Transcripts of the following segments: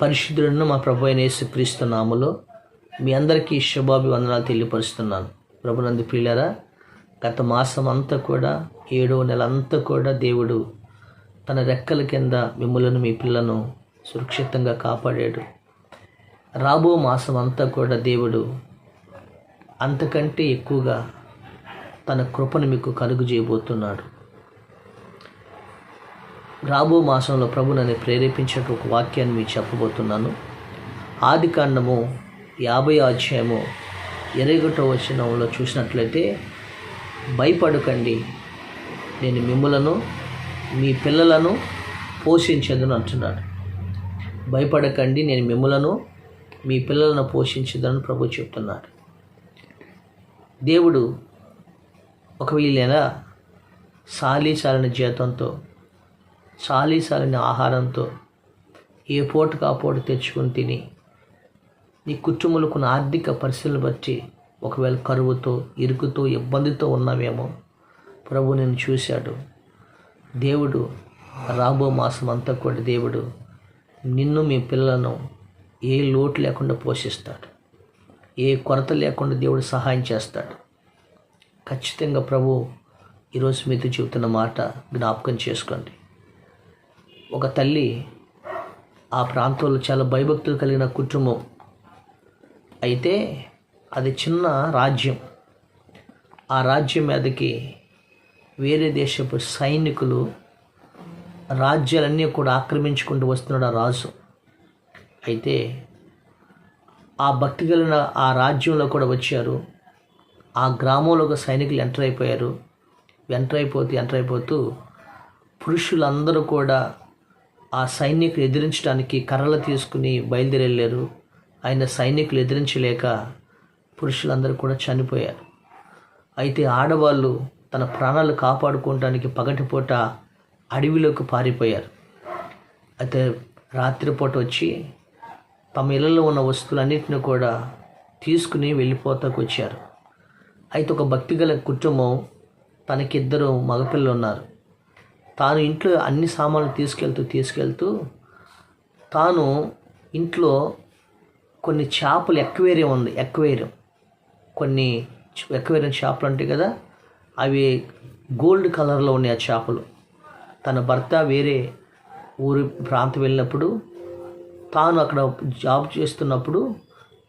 పరిశుద్ధులను మా ప్రభు అయిన యేసుక్రీస్తు నామములో మీ అందరికీ శుభాభివందనాలు తెలియపరుస్తున్నాను. ప్రభునందు ప్రియులారా, గత మాసం అంతా కూడా 7వ నెల అంతా కూడా దేవుడు తన రెక్కల కింద మిమ్మలను మీ పిల్లను సురక్షితంగా కాపాడాడు. రాబో మాసం అంతా కూడా దేవుడు అంతకంటే ఎక్కువగా తన కృపను మీకు కలుగజేయబోతున్నాడు. రాబో మాసంలో ప్రభు నన్ను ప్రేరేపించిన ఒక వాక్యాన్ని మీకు చెప్పబోతున్నాను. ఆదికాండము 50వ అధ్యాయము 21వ వచనంలో చూసినట్లయితే, భయపడకండి, నేను మిమ్ములను మీ పిల్లలను పోషించదును అంటున్నాడు. భయపడకండి, నేను మిమ్ములను మీ పిల్లలను పోషించదని ప్రభు చెప్తున్నాడు. దేవుడు ఒకవేళ సాలీసాలిన జీతంతో, సాలీసాలిన ఆహారంతో ఏ పూటకు ఆ పూట తెచ్చుకొని తిని నీ కుటుంబంలో ఆర్థిక పరిస్థితులను బట్టి ఒకవేళ కరువుతో, ఇరుకుతో, ఇబ్బందితో ఉన్నావేమో ప్రభు నేను చూశాడు. దేవుడు రాబో మాసం అంతా కూడా దేవుడు నిన్ను మీ పిల్లలను ఏ లోటు లేకుండా పోషిస్తాడు. ఏ కొరత లేకుండా దేవుడు సహాయం చేస్తాడు. ఖచ్చితంగా ప్రభు ఈరోజు మీతో చెబుతున్న మాట జ్ఞాపకం చేసుకోండి. ఒక తల్లి ఆ ప్రాంతంలో చాలా భయభక్తులు కలిగిన కుటుంబం. అయితే అది చిన్న రాజ్యం. ఆ రాజ్యం మీదకి వేరే దేశపు సైనికులు రాజ్యాలన్నీ కూడా ఆక్రమించుకుంటూ వస్తున్నాడు ఆ రాజు. అయితే ఆ భక్తి కలిగిన ఆ రాజ్యంలో కూడా వచ్చారు. ఆ గ్రామంలో ఒక సైనికులు ఎంటర్ అయిపోయారు. ఎంటర్ అయిపోతూ పురుషులందరూ కూడా ఆ సైనికులు ఎదిరించడానికి కర్రలు తీసుకుని బయలుదేరి వెళ్ళారు. ఆయన సైనికులు ఎదిరించలేక పురుషులందరూ కూడా చనిపోయారు. అయితే ఆడవాళ్ళు తన ప్రాణాలు కాపాడుకోవడానికి పగటిపూట అడవిలోకి పారిపోయారు. అయితే రాత్రిపూట వచ్చి తమ ఇళ్ళలో ఉన్న వస్తువులన్నింటినీ కూడా తీసుకుని వెళ్ళిపోతాకు వచ్చారు. అయితే ఒక భక్తిగల కుటుంబం, తనకిద్దరు మగపిల్లలు ఉన్నారు. తాను ఇంట్లో అన్ని సామాన్లు తీసుకెళ్తూ తాను ఇంట్లో కొన్ని చేపలు ఎక్వేరియం ఉంది. కొన్ని ఎక్వేరియం చేపలు ఉంటాయి కదా, అవి గోల్డ్ కలర్లో ఉన్నాయి ఆ చేపలు. తన భర్త వేరే ఊరి ప్రాంతం వెళ్ళినప్పుడు, తాను అక్కడ జాబ్ చేస్తున్నప్పుడు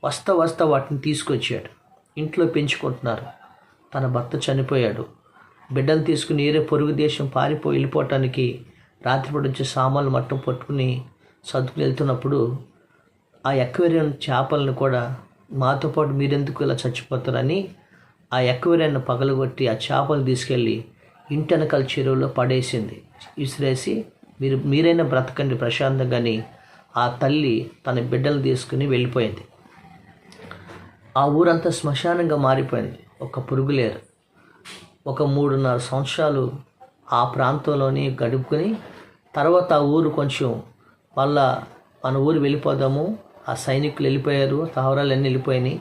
వస్తా వాటిని తీసుకొచ్చాడు. ఇంట్లో పెంచుకుంటున్నారు. తన భర్త చనిపోయాడు. బిడ్డను తీసుకుని ఏరే పొరుగు దేశం వెళ్ళిపోవటానికి రాత్రిపూట వచ్చే సామాన్లు మట్టం పట్టుకుని సర్దుకుని వెళ్తున్నప్పుడు ఆ ఎక్వేరియం చేపలను కూడా మాతో పాటు మీరెందుకు ఇలా చచ్చిపోతారని ఆ ఎక్వేరియాన్ని పగలగొట్టి ఆ చేపలు తీసుకెళ్ళి ఇంటి వెనకాల చెరువులో పడేసింది. విసిరేసి మీరైనా బ్రతకండి ప్రశాంతంగాని ఆ తల్లి తన బిడ్డలు తీసుకుని వెళ్ళిపోయింది. ఆ ఊరంతా శ్మశానంగా మారిపోయింది. ఒక పురుగులేరు. ఒక 3.5 సంవత్సరాలు ఆ ప్రాంతంలోనే గడుపుకొని తర్వాత ఆ ఊరు కొంచెం మన ఊరు వెళ్ళిపోదాము, ఆ సైనికులు వెళ్ళిపోయారు, స్థావరాలన్నీ వెళ్ళిపోయినాయి.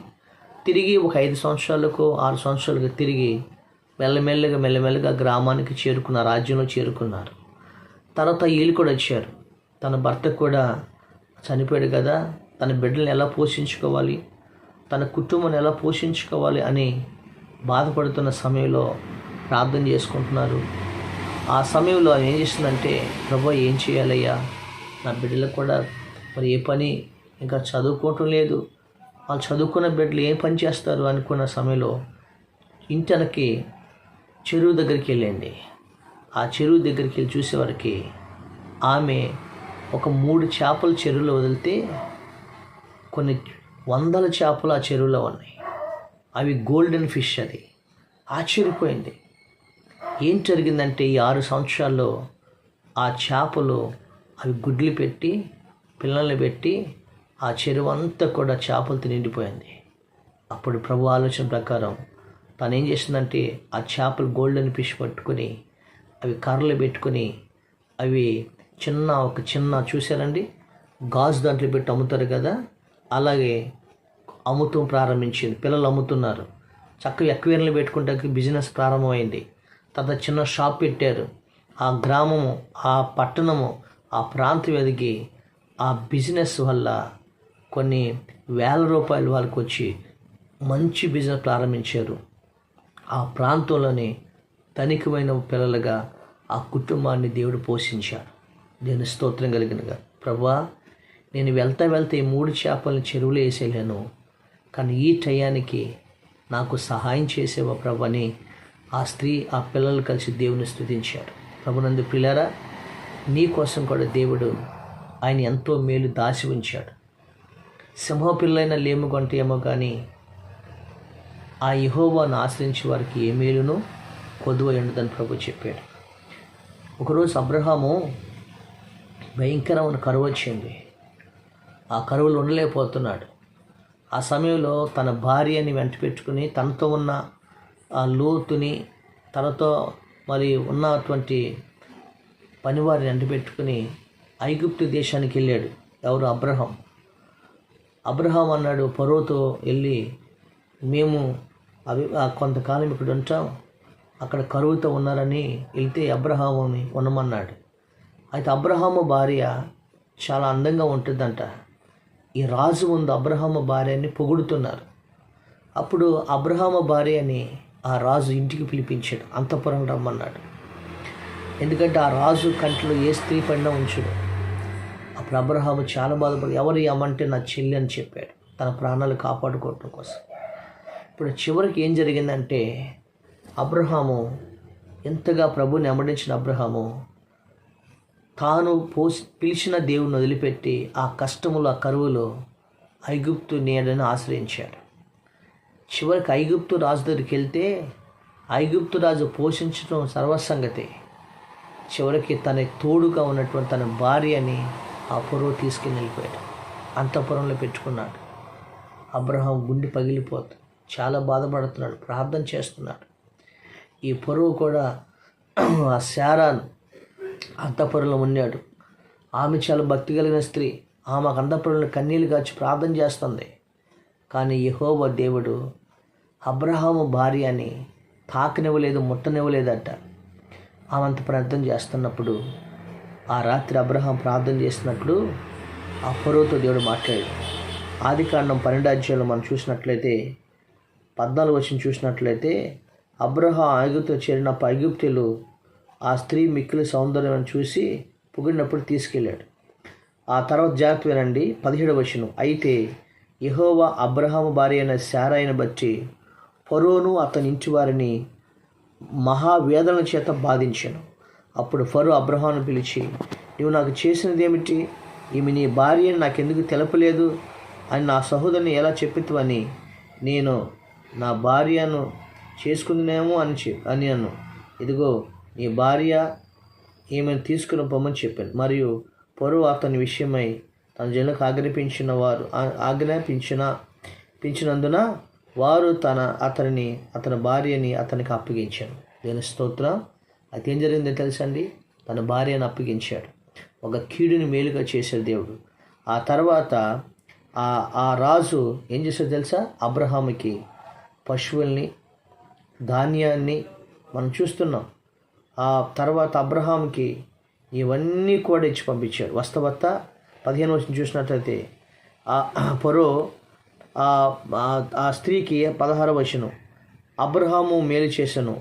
తిరిగి ఒక 5 సంవత్సరాలకు 6 సంవత్సరాలకు తిరిగి మెల్లమెల్లగా గ్రామానికి చేరుకున్నారు, రాజ్యంలో చేరుకున్నారు. తర్వాత వీళ్ళు కూడా వచ్చారు. తన భర్త కూడా చనిపోయాడు కదా, తన బిడ్డలను ఎలా పోషించుకోవాలి, తన కుటుంబాన్ని ఎలా పోషించుకోవాలి అని బాధపడుతున్న సమయంలో ప్రార్థన చేసుకుంటున్నారు. ఆ సమయంలో ఏం చేస్తుందంటే, ప్రభు ఏం చేయాలయ్యా, నా బిడ్డలకు కూడా మరి ఏ పని ఇంకా చదువుకోవటం లేదు, వాళ్ళు చదువుకున్న బిడ్డలు ఏం పని చేస్తారు అనుకున్న సమయంలో ఇంటనకి చెరువు దగ్గరికి వెళ్ళండి. ఆ చెరువు దగ్గరికి వెళ్ళి చూసేవారికి ఆమె ఒక 3 చేపలు చెరువులో వదిలితే కొన్ని 100 చేపలు ఆ చెరువులో ఉన్నాయి. అవి గోల్డెన్ ఫిష్. అది ఆశ్చర్యపోయింది. ఏం జరిగిందంటే ఈ 6 సంవత్సరాల్లో ఆ చేపలు అవి గుడ్లు పెట్టి పిల్లల్ని పెట్టి ఆ చెరువు అంతా కూడా చేపలతో నిండిపోయింది. అప్పుడు ప్రభు ఆలోచన ప్రకారం తను ఏం చేసిందంటే ఆ చేపలు గోల్డెన్ ఫిష్ పట్టుకొని అవి కర్రలు పెట్టుకొని అవి ఒక చిన్న చూసారండి, గాజు దాంట్లో పెట్టి అమ్ముతారు కదా, అలాగే అమ్ముతూ ప్రారంభించింది. పిల్లలు అమ్ముతున్నారు. చక్కగా ఎక్వేరియంలు పెట్టుకుంటే బిజినెస్ ప్రారంభమైంది. తర్వాత చిన్న షాప్ పెట్టారు. ఆ గ్రామము, ఆ పట్టణము, ఆ ప్రాంతం ఎదిగి ఆ బిజినెస్ వల్ల కొన్ని వేల రూపాయలు వాళ్ళకి వచ్చి మంచి బిజినెస్ ప్రారంభించారు. ఆ ప్రాంతంలోనే ధనికమైన పిల్లలుగా ఆ కుటుంబాన్ని దేవుడు పోషించాడు. దేవుని స్తోత్రం కలిగినగా. ప్రభువా, నేను వెళ్తా ఈ 3 చేపలను చెరువులో వేసేయలేను, కానీ ఈ టయానికి నాకు సహాయం చేసేవా ప్రభు అని ఆ స్త్రీ ఆ పిల్లలు కలిసి దేవుని స్తుతించారు. ప్రభునందు ప్రియులారా, నీ కోసం కూడా దేవుడు ఆయన ఎంతో మేలు దాచి ఉంచాడు. సింహపిల్లైన లేము కొంటే ఏమో కానీ ఆ యెహోవాను ఆశ్రయించే వారికి ఏ మేలును కొదువ ఉండదని ప్రభు చెప్పాడు. ఒకరోజు అబ్రహాము భయంకరమైన కరువు వచ్చింది. ఆ కరువులో ఉండలేకపోతున్నాడు. ఆ సమయంలో తన భార్యని వెంట పెట్టుకుని తనతో ఉన్న ఆ లోతుని, తనతో మరి ఉన్నటువంటి పనివారిని వెంట పెట్టుకుని ఐగుప్తు దేశానికి వెళ్ళాడు. ఎవరు? అబ్రహాం అన్నాడు ఫరోతో వెళ్ళి, మేము కొంతకాలం ఇక్కడ ఉంటాం, అక్కడ కరువుతో ఉన్నారని వెళ్తే అబ్రహాముని ఉండమన్నాడు. అయితే అబ్రహాము భార్య చాలా అందంగా ఉంటుందంట. ఈ రాజు ముందు అబ్రహాము భార్యని పొగుడుతున్నారు. అప్పుడు అబ్రహాము భార్యని ఆ రాజు ఇంటికి పిలిపించాడు, అంతఃపురం రమ్మన్నాడు. ఎందుకంటే ఆ రాజు కంట్లో ఏ స్త్రీ పడినా ఉంచుడు. అప్పుడు అబ్రహాము చాలా బాధపడి, ఎవరు ఏమంటే నా చెల్లి అని చెప్పాడు, తన ప్రాణాలు కాపాడుకోవటం కోసం. ఇప్పుడు చివరికి ఏం జరిగిందంటే, అబ్రహాము ఎంతగా ప్రభుని వెంబడించిన అబ్రహాము తాను పిలిచిన దేవుని వదిలిపెట్టి ఆ కష్టములు, ఆ కరువులో ఐగుప్తు నీడని ఆశ్రయించాడు. చివరికి ఐగుప్తు రాజు దగ్గరికి వెళ్తే ఐగుప్తు రాజు పోషించడం సర్వసంగతి. చివరికి తన తోడుగా ఉన్నటువంటి తన భార్యని ఆ ఫరో తీసుకుని వెళ్ళిపోయాడు, అంతఃపురంలో పెట్టుకున్నాడు. అబ్రహాం గుండె పగిలిపోతుంది, చాలా బాధపడుతున్నాడు, ప్రార్థన చేస్తున్నాడు. ఈ ఫరో కూడా ఆ శారాను అంతఃపురంలో ఉన్నాడు. ఆమె చాలా భక్తి కలిగిన స్త్రీ. ఆమె అంతఃపురంలో కన్నీళ్ళు కాచి ప్రార్థన చేస్తుంది. కానీ యెహోవా దేవుడు అబ్రహాము భార్యని తాకనివ్వలేదు, ముట్టనివ్వలేదట. ఆమె అంత ప్రార్థన చేస్తున్నప్పుడు ఆ రాత్రి అబ్రహాం ప్రార్థన చేస్తున్నప్పుడు ఆ ఫరోతో దేవుడు మాట్లాడాడు. ఆదికాండం 12వ అధ్యాయంలో మనం చూసినట్లయితే 14వ వచనం చూసినట్లయితే, అబ్రహాం ఐగుప్తులో చేరినప్పుడు ఐగుప్తులు ఆ స్త్రీ మిక్కిలి సౌందర్యం చూసి పొగిడినప్పుడు తీసుకెళ్ళాడు. ఆ తర్వాత జాగ్రత్త వినండి, 17వ వచనం. అయితే యెహోవా అబ్రహాము భార్య అయిన శారాయిని బట్టి ఫరోను అతని ఇంటి వారిని మహావేదన చేత బాధించాను. అప్పుడు ఫరో అబ్రహామును పిలిచి, నీవు నాకు చేసినది ఏమిటి? ఈమె నీ భార్య అని నాకెందుకు తెలపలేదు అని నా సహోదరుని ఎలా చెప్పితువని నేను నా భార్యను చేసుకుందేమో అని అను. ఇదిగో నీ భార్య ఈమెను తీసుకుని పొమ్మని చెప్పాను. మరియు ఫరో అతని విషయమై తన జనులకు ఆజ్ఞాపించినందున వారు అతని భార్యని అతనికి అప్పగించాను. దేని స్తోత్రం. అయితే ఏం జరిగిందో తెలుసండి, తన భార్యను అప్పగించాడు. ఒక కీడుని మేలుగా చేశాడు దేవుడు. ఆ తర్వాత ఆ రాజు ఏం చేశాడు తెలుసా? అబ్రహాముకి పశువుల్ని, ధాన్యాన్ని మనం చూస్తున్నాం. ఆ తర్వాత అబ్రహాంకి ఇవన్నీ కూడా ఇచ్చి పంపించాడు. వస్తవత్త 15వ వచనం చూసినట్లయితే ఫరో ఆ స్త్రీకి 16వ వచనం, అబ్రహాము మేలు చేశాను,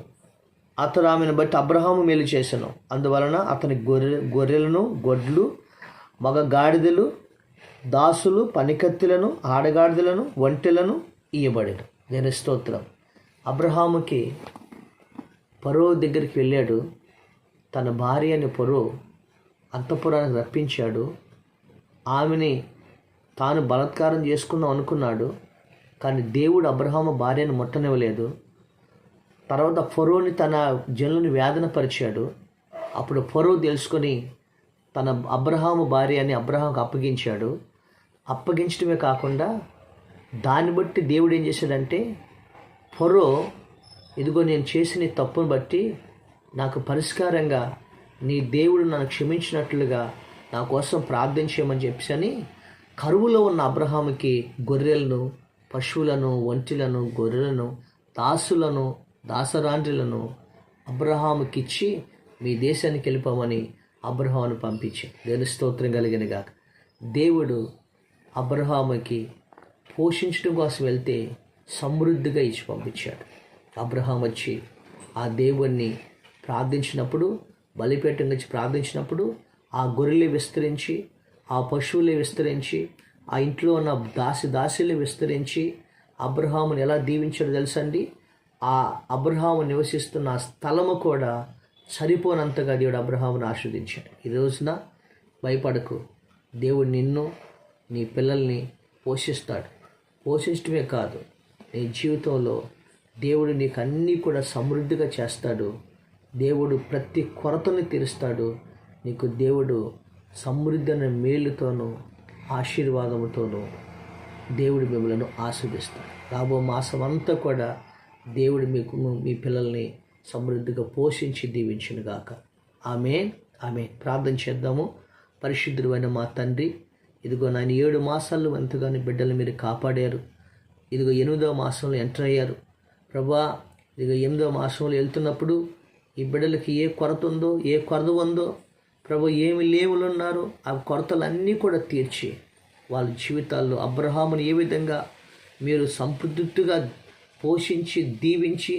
అతడు ఆమెను బట్టి అబ్రహాము మేలు చేశాను, అందువలన అతని గొర్రెలను, గొడ్లు, మగ గాడిదలు, దాసులు, పనికత్తులను, ఆడగాడిదలను, ఒంటెలను ఇయ్యబడారు. దేని స్తోత్రం. అబ్రహాముకి ఫరో దగ్గరికి వెళ్ళాడు. తన భార్యని ఫరో అంతఃపురానికి రప్పించాడు. ఆమెని తాను బలాత్కారం చేసుకుందాం అనుకున్నాడు. కానీ దేవుడు అబ్రహాము భార్యను ముట్టనివ్వలేదు. తర్వాత ఫరోని తన జనులను వేదన పరిచాడు. అప్పుడు ఫరో తెలుసుకొని తన అబ్రహాము భార్యని అబ్రహాంకు అప్పగించాడు. అప్పగించడమే కాకుండా దాన్ని బట్టి దేవుడు ఏం చేశాడంటే, ఫరో ఇదిగో నేను చేసిన తప్పును బట్టి నాకు పరిష్కారంగా నీ దేవుడు నన్ను క్షమించినట్లుగా నా కోసం ప్రార్థించేయమని చెప్పని కరువులో ఉన్న అబ్రహాముకి గొర్రెలను, పశువులను, ఒంటెలను, గొర్రెలను, దాసులను, దాసరాండ్రులను అబ్రహాముకిచ్చి మీ దేశానికి వెళ్ళిపోమని అబ్రహామును పంపించి దేవుని స్తోత్రం కలిగినగాక. దేవుడు అబ్రహాముకి పోషించడం కోసం వెళ్తే సమృద్ధిగా ఇచ్చి పంపించాడు. అబ్రహాం వచ్చి ఆ దేవుణ్ణి ప్రార్థించినప్పుడు, బలిపీఠం నుంచి ప్రార్థించినప్పుడు ఆ గొర్రెలు విస్తరించి, ఆ పశువులే విస్తరించి, ఆ ఇంట్లో ఉన్న దాసులే విస్తరించి అబ్రహాముని ఎలా దీవించాడో తెలుసండి. ఆ అబ్రహాము నివసిస్తున్న ఆ స్థలము కూడా సరిపోనంతగా దేవుడు అబ్రహామును ఆశీర్వదించాడు. ఈ రోజున భయపడకు, దేవుడు నిన్ను, నీ పిల్లల్ని పోషిస్తాడు. పోషించడమే కాదు, నీ జీవితంలో దేవుడు నీకు అన్నీ కూడా సమృద్ధిగా చేస్తాడు. దేవుడు ప్రతి కొరతని తీరుస్తాడు. నీకు దేవుడు సమృద్ధి అనే మేలుతోనూ ఆశీర్వాదముతోనూ దేవుడు మిమ్మల్ని ఆశీర్వదిస్తాడు. రాబో మాసం అంతా కూడా దేవుడు మీ పిల్లల్ని సమృద్ధిగా పోషించి దీవించునుగాక. ఆమేన్, ఆమేన్. ప్రార్థన చేద్దాము. పరిశుద్ధుడైన మా తండ్రి, ఇదిగో నాయన 7 మాసాలు ఎంతగానో బిడ్డలు మీరు కాపాడారు. ఇదిగో 8వ మాసంలో ఎంటర్ అయ్యారు ప్రభా. ఇదిగో 8వ మాసంలో వెళ్తున్నప్పుడు ఈ బిడ్డలకి ఏ కొరత ఉందో, ఏ కొరత ఉందో ప్రభు, ఏమి లేవులు ఉన్నారో ఆ కొరతలన్నీ కూడా తీర్చి వాళ్ళ జీవితాల్లో అబ్రహాముని ఏ విధంగా మీరు సంపృద్ధిగా పోషించి దీవించి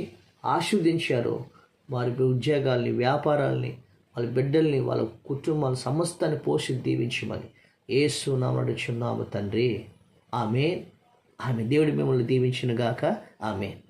ఆశీర్వదించారో వారి ఉద్యోగాల్ని, వ్యాపారాల్ని, వాళ్ళ బిడ్డల్ని, వాళ్ళ కుటుంబాల సమస్తాన్ని పోషించి దీవించమని యేసు నామమున అడుగుచున్నాము తండ్రి. ఆమేన్, ఆమేన్. దేవుడు మిమ్మల్ని దీవించునుగాక. ఆమేన్.